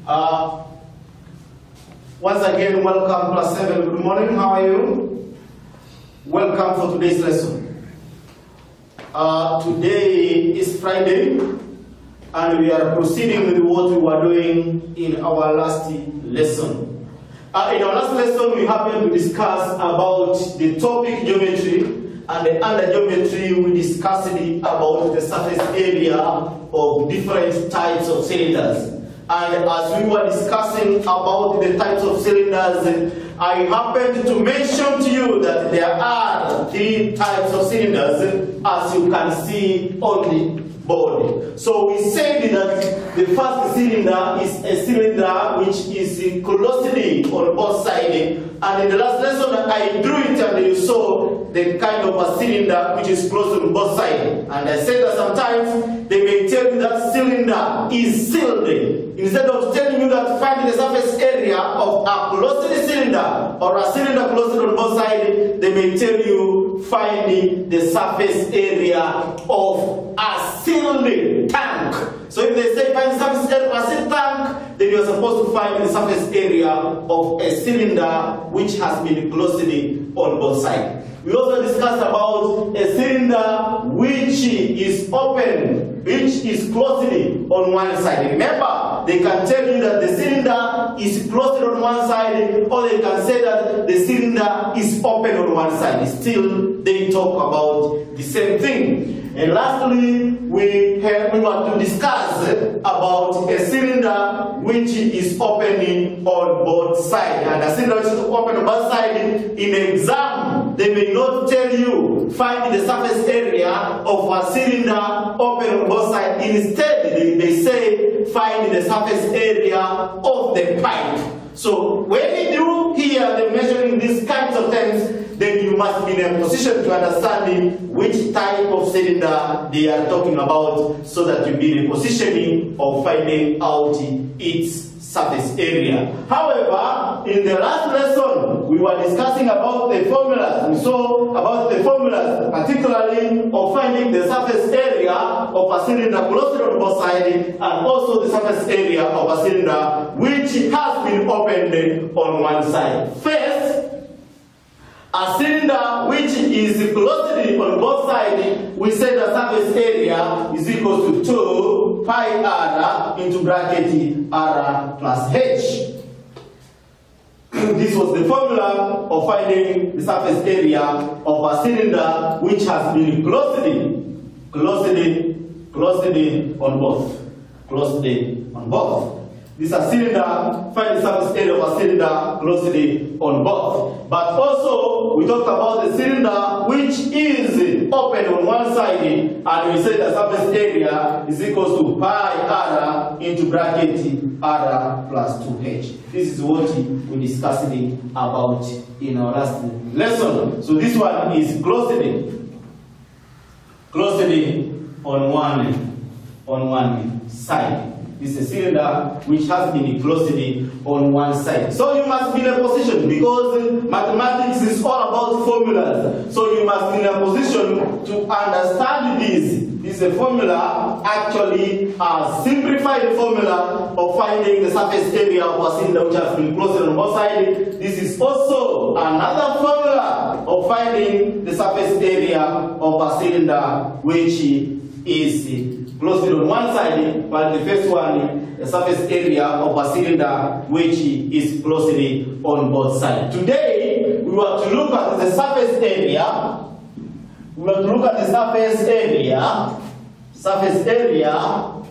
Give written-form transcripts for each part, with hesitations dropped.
Once again, welcome class 7. Good morning, how are you? Welcome for today's lesson. Today is Friday, and we are proceeding with what we were doing in our last lesson. In our last lesson, we happened to discuss about the topic geometry, and under geometry, we discussed about the surface area of different types of cylinders. And as we were discussing about the types of cylinders, I happened to mention to you that there are 3 types of cylinders, as you can see on the board. So we said that the first cylinder is a cylinder which is closely on both sides. And in the last lesson, I drew it and you saw the kind of a cylinder which is closed on both sides. And I said that sometimes they may tell you that cylinder is sealed. Instead of telling you that find the surface area of a closed cylinder or a cylinder closed on both sides, they may tell you find the surface area of a sealed tank. So if they say find the surface area of a sealed tank, then you are supposed to find the surface area of a cylinder which has been closely on both sides. We also discussed about a cylinder which is open, which is closely on one side. Remember, they can tell you that the cylinder is closed on one side, or they can say that the cylinder is open on one side. Still, they talk about the same thing. And lastly, we want to discuss about a cylinder which is opening on both sides. And a cylinder which is open on both sides, in exam, they may not tell you find the surface area of a cylinder open on both sides. Instead, they say find the surface area of the pipe. So when you hear them mentioning these kinds of terms, then you must be in a position to understand which type of cylinder they are talking about, so that you be in a position of finding out its surface area. However, in the last lesson, we were discussing about the formulas. We saw about the formulas, particularly of finding the surface area of a cylinder closed on both sides, and also the surface area of a cylinder which has been opened on one side. First, a cylinder which is closely on both sides, we say the surface area is equal to 2 pi r into bracket r plus h. This was the formula of finding the surface area of a cylinder which has been closely on both. Closely on both. This is a cylinder, find the surface area of a cylinder closely on both. But also, we talked about the cylinder which is open on one side, and we said the surface area is equal to pi r into bracket r plus 2h. This is what we discussed about in our last lesson. So this one is closely on one side. This is a cylinder which has been closely on one side. So you must be in a position, because mathematics is all about formulas. So you must be in a position to understand this. This is a formula, actually a simplified formula of finding the surface area of a cylinder which has been closed on both sides. This is also another formula of finding the surface area of a cylinder which is closely on one side, while the first one, the surface area of a cylinder which is closely on both sides. Today, we want to look at the surface area. We want to look at the surface area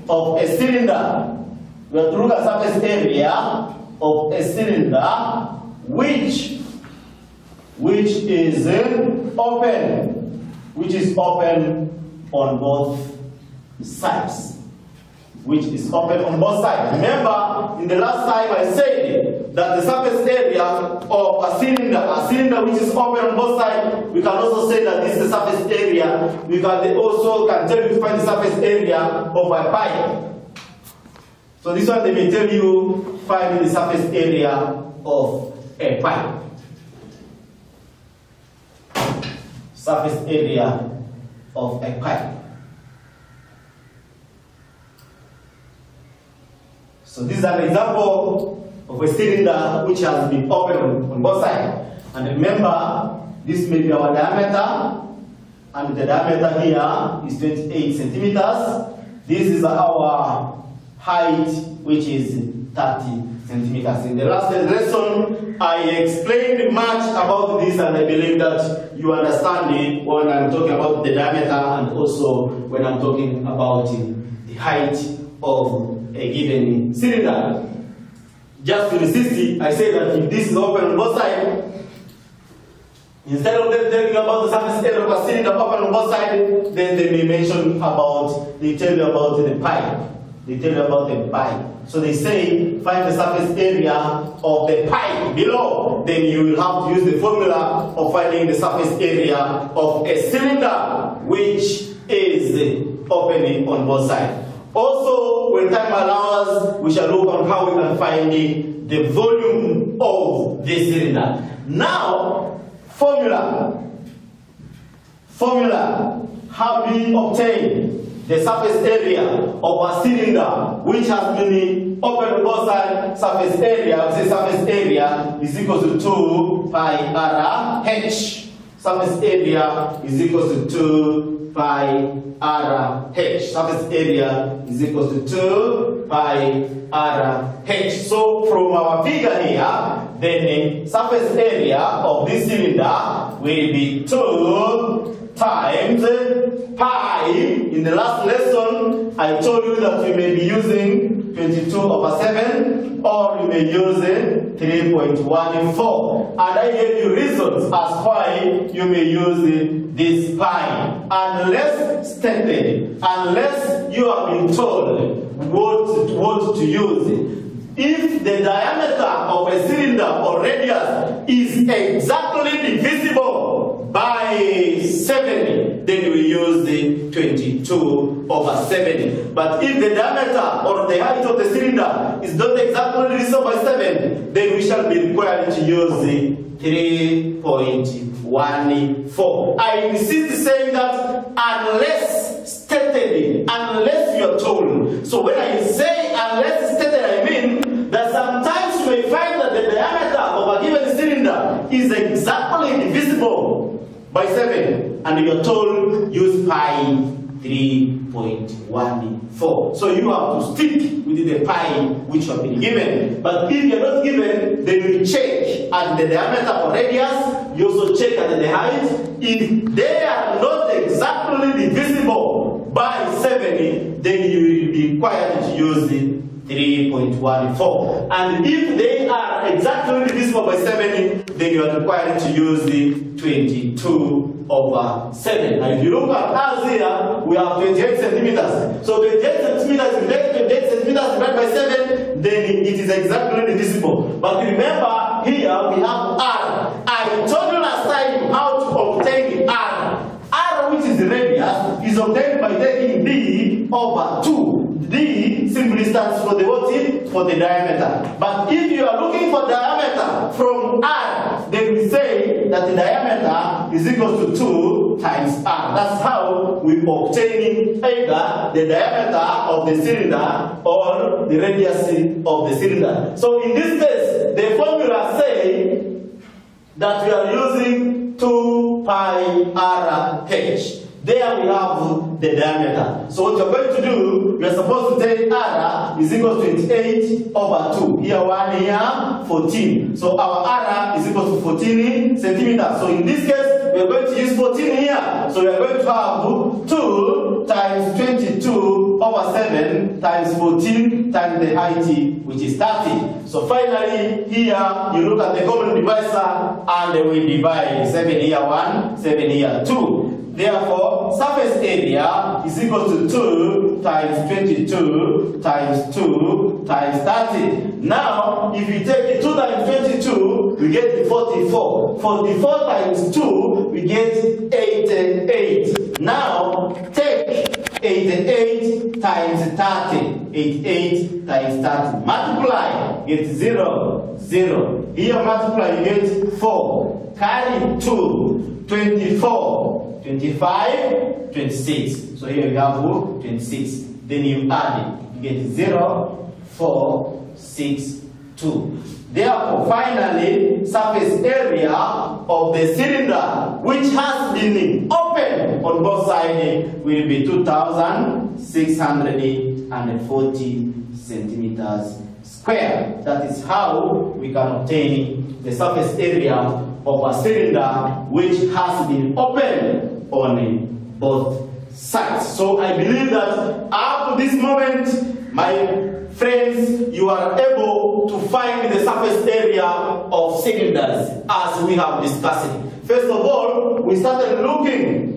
of a cylinder. We want to look at surface area of a cylinder which is open on both sides. Remember, in the last time I said that the surface area of a cylinder which is open on both sides, we can also say that this is the surface area. We can also tell you to find the surface area of a pipe. So this one they may tell you find the surface area of a pipe. Surface area of a pipe. So this is an example of a cylinder which has been opened on both sides. And remember, this may be our diameter, and the diameter here is 28 centimeters. This is our height, which is 30 centimeters. In the last lesson, I explained much about this, and I believe that you understand it when I'm talking about the diameter and also when I'm talking about the height of a given cylinder. Just to resist it, I say that if this is open on both sides, instead of them telling you about the surface area of a cylinder open on both sides, then they may mention about, they tell you about the pipe. They tell you about the pipe. So they say, find the surface area of the pipe below. Then you will have to use the formula of finding the surface area of a cylinder which is opening on both sides. Also, when time allows, we shall look on how we can find the volume of the cylinder. Now, formula. How do we obtain the surface area of a cylinder which has been opened on both sides? Surface area, we say surface area is equal to 2 pi r h. Surface area is equal to 2 pi r h. Surface area is equal to 2 pi r h. So from our figure here, then the surface area of this cylinder will be 2 times pi. In the last lesson, I told you that you may be using 22/7 or you may use 3.14. And I gave you reasons as why you may use this pi. Unless stated, unless you have been told what to use. If the diameter of a cylinder or radius is exactly divisible by 7, then we use the 22/7. But if the diameter or the height of the cylinder is not exactly divisible by 7, then we shall be required to use the 3.14. I insist saying that unless stated, unless you are told. So when I say unless stated, I mean that sometimes you may find that the diameter of a given cylinder is exactly divisible by 7, and you are told use pi 3.14. So you have to stick with the pi which have been given. But if you are not given, then you check at the diameter or radius. You also check at the height. If they are not exactly divisible by 7, then you will be required to use the 3.14. And if they are exactly divisible by 7, then you are required to use the 22/7. Now if you look at us here, we have 28 centimeters. So 28 centimeters, if you take 28 centimeters divided by 7, then it is exactly divisible. But remember, here we have R. I told you last time how to obtain R. R, which is the radius, is obtained by taking d/2. D simply stands for the what? For the diameter. But if you are looking for diameter from R, then we say that the diameter is equal to 2 times R. That's how we obtain either the diameter of the cylinder or the radius of the cylinder. So in this case, the formula says that we are using 2 pi r h. There we have the diameter. So what you're going to do, you're supposed to take R is equal to 28/2. Here 1, here 14. So our R is equal to 14 centimeters. So in this case, we're going to use 14 here. So we're going to have 2 times 22/7 times 14 times the height, which is 30. So finally, here you look at the common divisor and we divide 7 here 1, 7 here 2. Therefore, surface area is equal to 2 times 22 times 2 times 30. Now, if we take 2 times 22, we get 44. 44 times 2, we get 88. Now, take 88 times 30. 88 times 30. Multiply, get 0, 0. Here multiply, you get 4. Carry 2, 24. 25, 26. So here you have 26. Then you add it. You get 0, 462. Therefore, finally, surface area of the cylinder which has been opened on both sides will be 2,640 centimeters square. That is how we can obtain the surface area of a cylinder which has been opened on both sides. So I believe that up to this moment, my friends, you are able to find the surface area of cylinders as we have discussed it. First of all, we started looking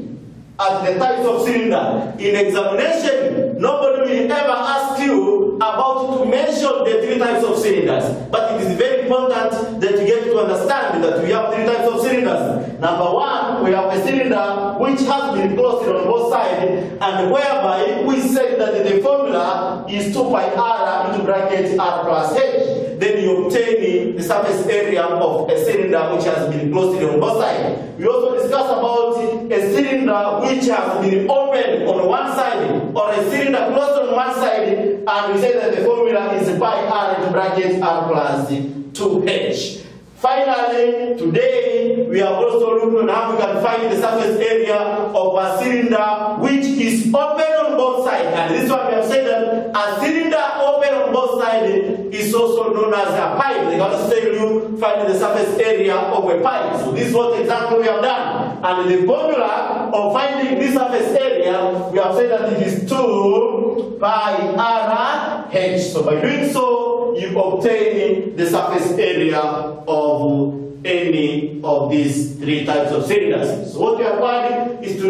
at the types of cylinder. In examination, nobody will ever ask you about to mention the 3 types of cylinders. But it is very important that you get to understand that we have 3 types of cylinders. Number 1, we have a cylinder which has been closed on both sides, and whereby we said that the formula is 2 pi r into bracket r plus h. Then you obtain the surface area of a cylinder which has been closed on both sides. We also discussed about a cylinder which has been opened on one side, or a cylinder closed on one side, and we say that the formula is pi r into bracket r plus 2h. Finally, today we have also looked on how we can find the surface area of a cylinder which is open on both sides. And this one we have said that a cylinder open on both sides is also known as a pipe. They can tell you find the surface area of a pipe. So this is what example we have done. And the formula of finding this surface area, we have said that it is 2 pi r h. So by doing so, you obtain the surface area of any of these 3 types of cylinders. So what you are going is to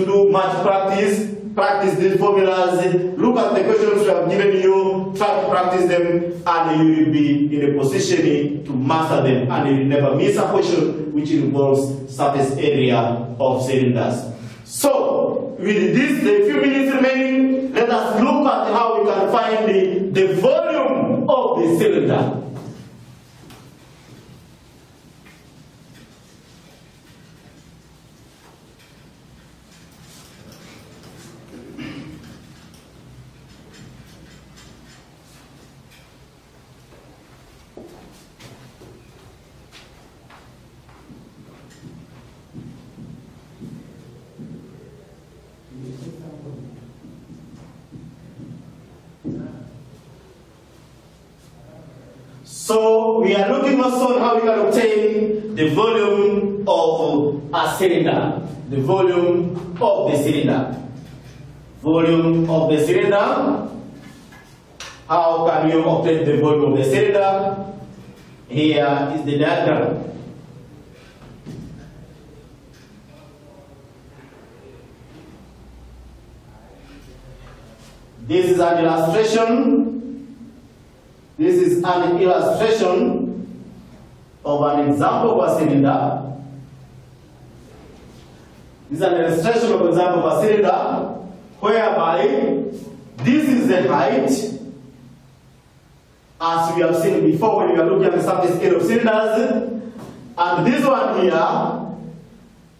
do much practice, practice these formulas, look at the questions we have given you, try to practice them, and you will be in a position to master them, and you will never miss a question which involves surface area of cylinders. So, with this, the few minutes remaining, let us look at how we can find the volume of the cylinder. So we are looking also on how we can obtain the volume of a cylinder. The volume of the cylinder. Volume of the cylinder. How can you obtain the volume of the cylinder? Here is the diagram. This is an illustration. This is an illustration of an example of a cylinder. This is an illustration of an example of a cylinder whereby this is the height, as we have seen before when we are looking at the surface area of cylinders, and this one here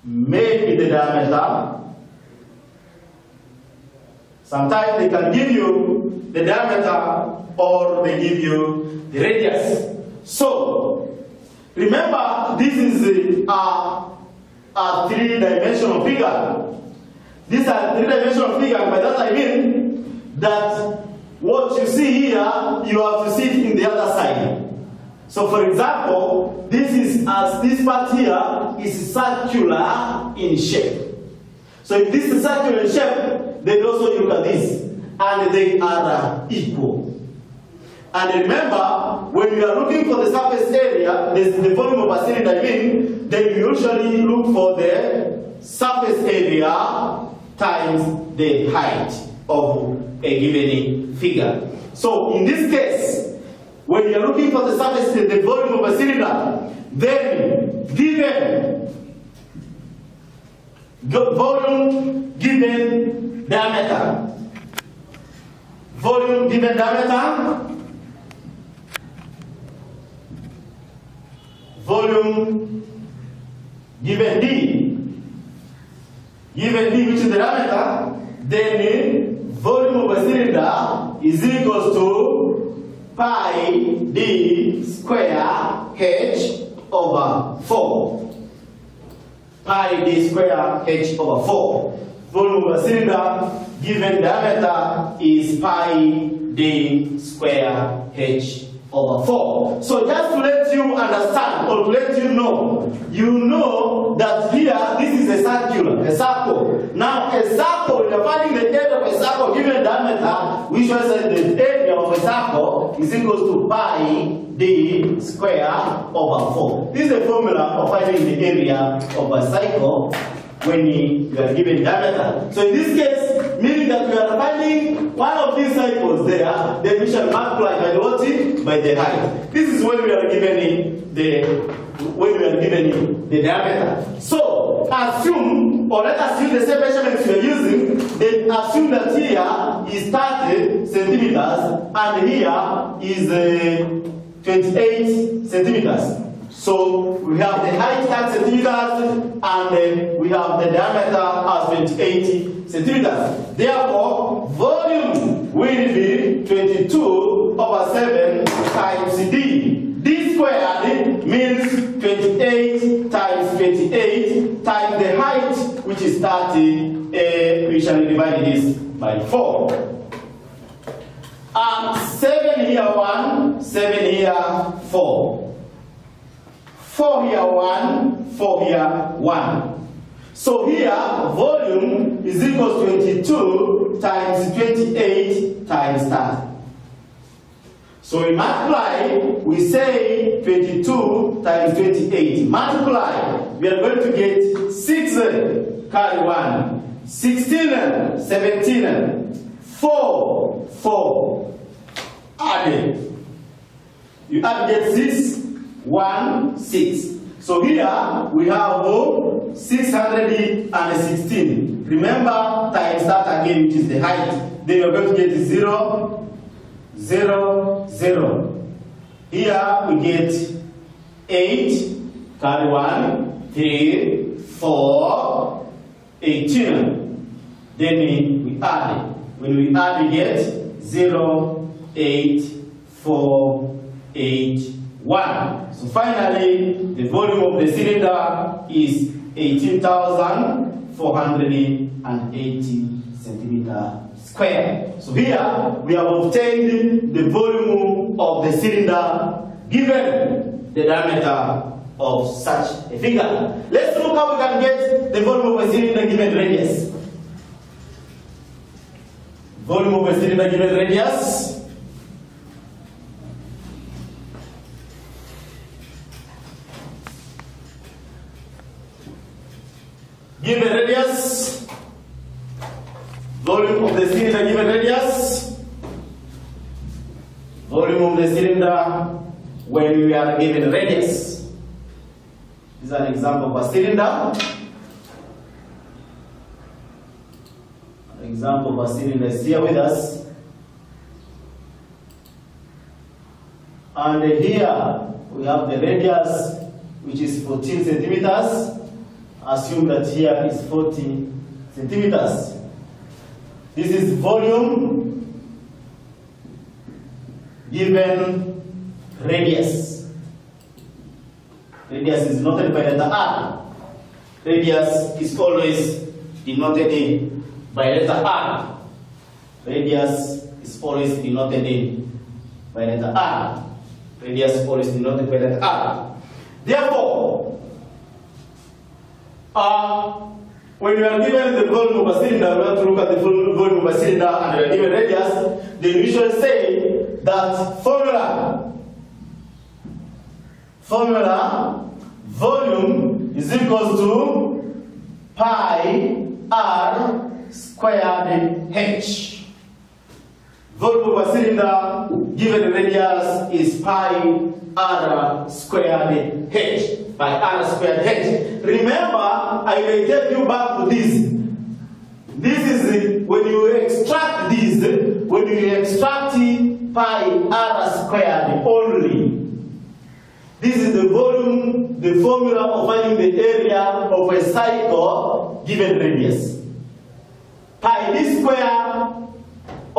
may be the diameter. Sometimes they can give you the diameter or they give you the radius. So, remember, this is a 3-dimensional figure. This is a 3-dimensional figure, by that I mean that what you see here, you have to see it in the other side. So, for example, this part here is circular in shape. So, if this is circular in shape, then also you look at this, and they are equal. And remember, when you are looking for the surface area, the volume of a cylinder, then you usually look for the surface area times the height of a given figure. So in this case, when you are looking for the surface, the volume of a cylinder, then given volume given diameter. Volume given diameter. Volume given D. Given D, which is the diameter, then volume of a cylinder is equals to pi d square h over 4. Pi d square h over 4. Volume of a cylinder given diameter is pi d square h over 4. So just to let you understand, or to let you know that here this is a circle. Now a circle, when you're finding the area of a circle given diameter, we should say the area of a circle is equal to pi d square over 4. This is the formula of finding the area of a cycle when you are given diameter. So in this case, meaning that we are finding one of these cycles there, then we shall multiply by the what? By the height. This is when we are given the diameter. So assume, or let us use the same measurements we are using, then assume that here is 30 centimeters and here is 28 centimeters. So we have the height 30 centimeters and then we have the diameter as 28 centimeters. Therefore, volume will be 22 over 7 times d. D squared means 28 times 28 times the height, which is 30. We shall divide this by 4. 7 here 1, 7 here 4. 4 here 1, 4 here 1. So here volume is equal to 22 times 28 times 30. So we multiply, we say 22 times 28. Multiply, we are going to get 6 carry 1, 16, 17, 4, 4. Add. You add get 6. 1, 6. So here we have 616. Remember, times that again, which is the height. Then we're going to get 0, 0, 0. Here we get 8, carry 1, 3, 4, 18. Then we add. When we add, we get 0, 8, 4, 8, 1. So finally, the volume of the cylinder is 18,480 centimeter square. So here we have obtained the volume of the cylinder given the diameter of such a figure. Let's look how we can get the volume of a cylinder given radius. Volume of a cylinder given radius. Give a radius, volume of the cylinder given radius, volume of the cylinder when we are given radius. This is an example of a cylinder. An example of a cylinder is here with us. And here we have the radius, which is 14 centimeters. Assume that here is 40 centimeters. This is volume given radius. Radius is denoted by letter R. Radius is always denoted by letter R. Radius is always denoted by letter R. Radius is always denoted by letter R. Therefore, when we are given the volume of a cylinder, we have to look at the volume of a cylinder and we are given radius, then we should say that formula volume is equal to pi r squared h. Volume of a cylinder given radius is pi r squared h. By r squared h. Remember, I may take you back to this. This is when you extract this, when you extract pi r squared only. This is the volume, the formula of finding the area of a cycle given radius. Pi d square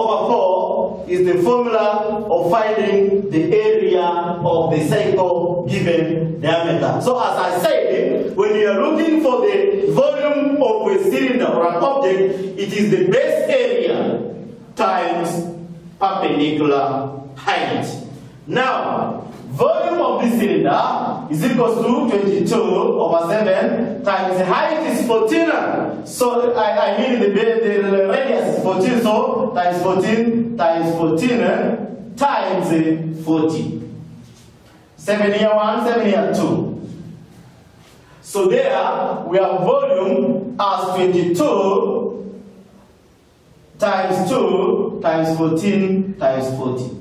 over 4 is the formula of finding the area of the cycle given diameter. So as I said, when you are looking for the volume of a cylinder or an object, it is the base area times perpendicular height. Now, volume of this cylinder is equal to 22 over 7 times the height is 14. So I mean the radius is 14, so times 14 times 14 times 40. 7 here 1, 7 here 2. So there we have volume as 22 times 2 times 14 times 40.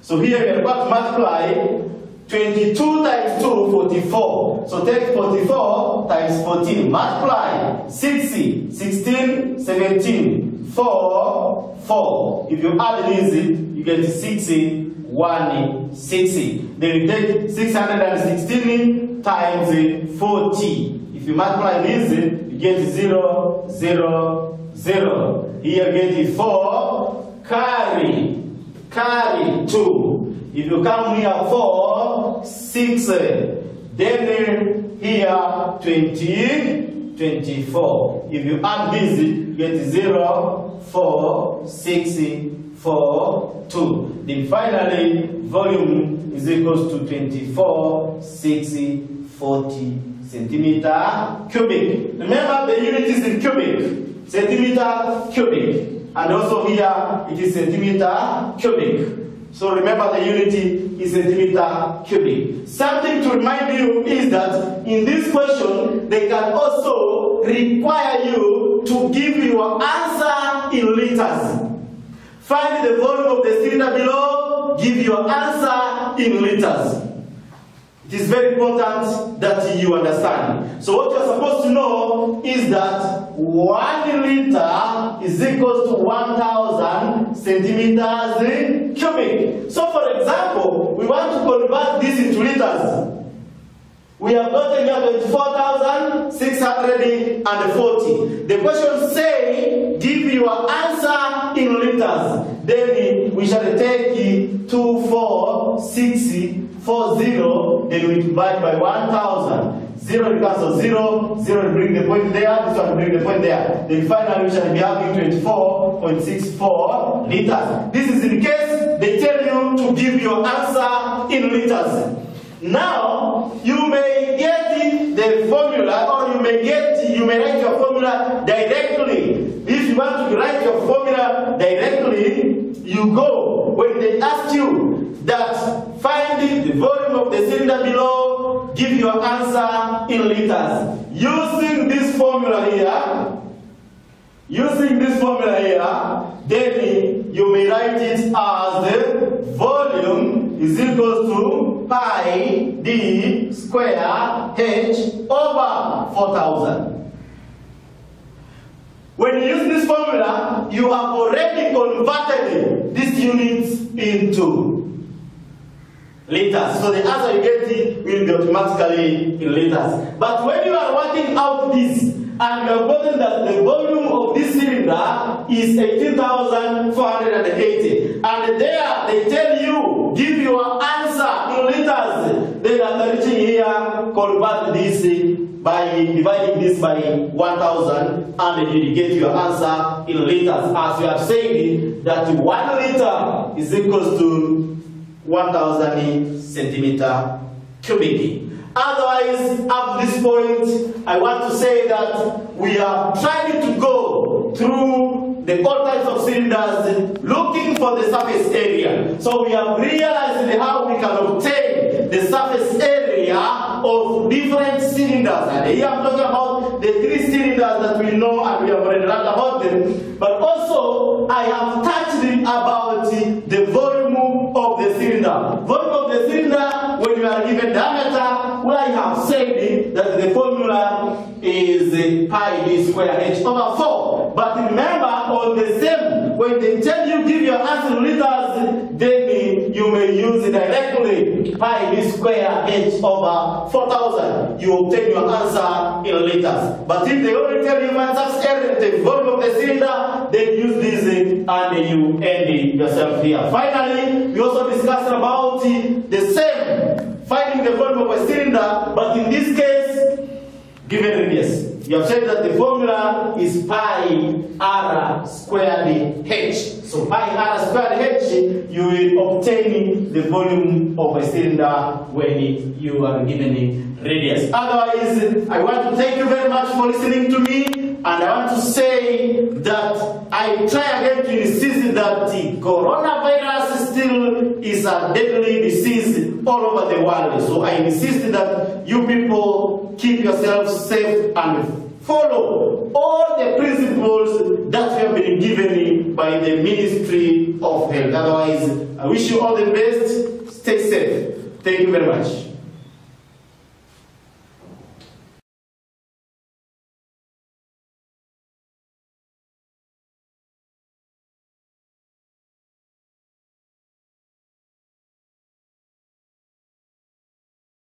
So here we are going to multiply 22 times 2, 44. So take 44 times 14, multiply 60, 16, 17, 4, 4. If you add these, you get 60, 160. Then you take 616 times 40. If you multiply these, you get 0, 0, 0. Here you get 4, carry 2. If you come here 4, 6, then here 20, 24. If you add this, you get 0, 4, 6, 4, 2. Then finally, volume is equal to 24, 6, 40 centimeter cubic. Remember the unit is in cubic, centimeter cubic. And also here it is centimeter cubic. So remember the unity is centimeter cubic. Something to remind you is that in this question, they can also require you to give your answer in liters. Find the volume of the cylinder below, give your answer in liters. It is very important that you understand. So what you are supposed to know is that 1 liter is equal to 1,000 centimeters cubic. So for example, we want to convert this into liters. We have gotten here 24,640. The question says, give your answer in liters. Then we shall take 24,640, then we divide by 1,000. 0 cancels 0, 0 bring the point there, this one bring the point there. Then finally we shall be having 24.64 liters. This is in case they tell you to give your answer in liters. Now, you may get the formula, or you may write your formula directly. If you want to write your formula directly, you go, when they ask you that find the volume of the cylinder below, give your answer in liters. Using this formula here, then you may write it as the volume is equal to pi d square h over 4,000. When you use this formula, you have already converted these units into liters. So the answer you get will be automatically in liters. But when you are working out this, and you have gotten that the volume of this cylinder is 18,480, and there they tell you, give your answer in liters, then after reaching here, convert this by dividing this by 1,000, and you get your answer in liters. As you have said, that 1 liter is equal to 1,000 centimeter cubic. Otherwise, at this point, I want to say that we are trying to go through all types of cylinders looking for the surface area. So we have realized how we can obtain the surface area of different cylinders. And here I'm talking about the 3 cylinders that we know and we have already learned about them. But also, I have touched about the volume of the cylinder. Volume of the cylinder, when you are given diameter, well, I have said that the formula is pi d square h over 4. But remember, on the same, when they tell you give your answer in liters, then obtain, you may use directly pi v square h over 4,000. You obtain your answer in liters. But if they only tell you the volume of the cylinder, then use this and you end yourself here. Finally, we also discussed about the same, finding the volume of a cylinder, but in this case, given radius. You have said that the formula is pi r squared h. So pi r squared h, you will obtain the volume of a cylinder when you are given radius. Otherwise, I want to thank you very much for listening to me, and I want to say that I try again to insist that the coronavirus still is a deadly disease all over the world. So I insist that you people keep yourselves safe and follow all the principles that have been given by the Ministry of Health. Otherwise, I wish you all the best. Stay safe. Thank you very much.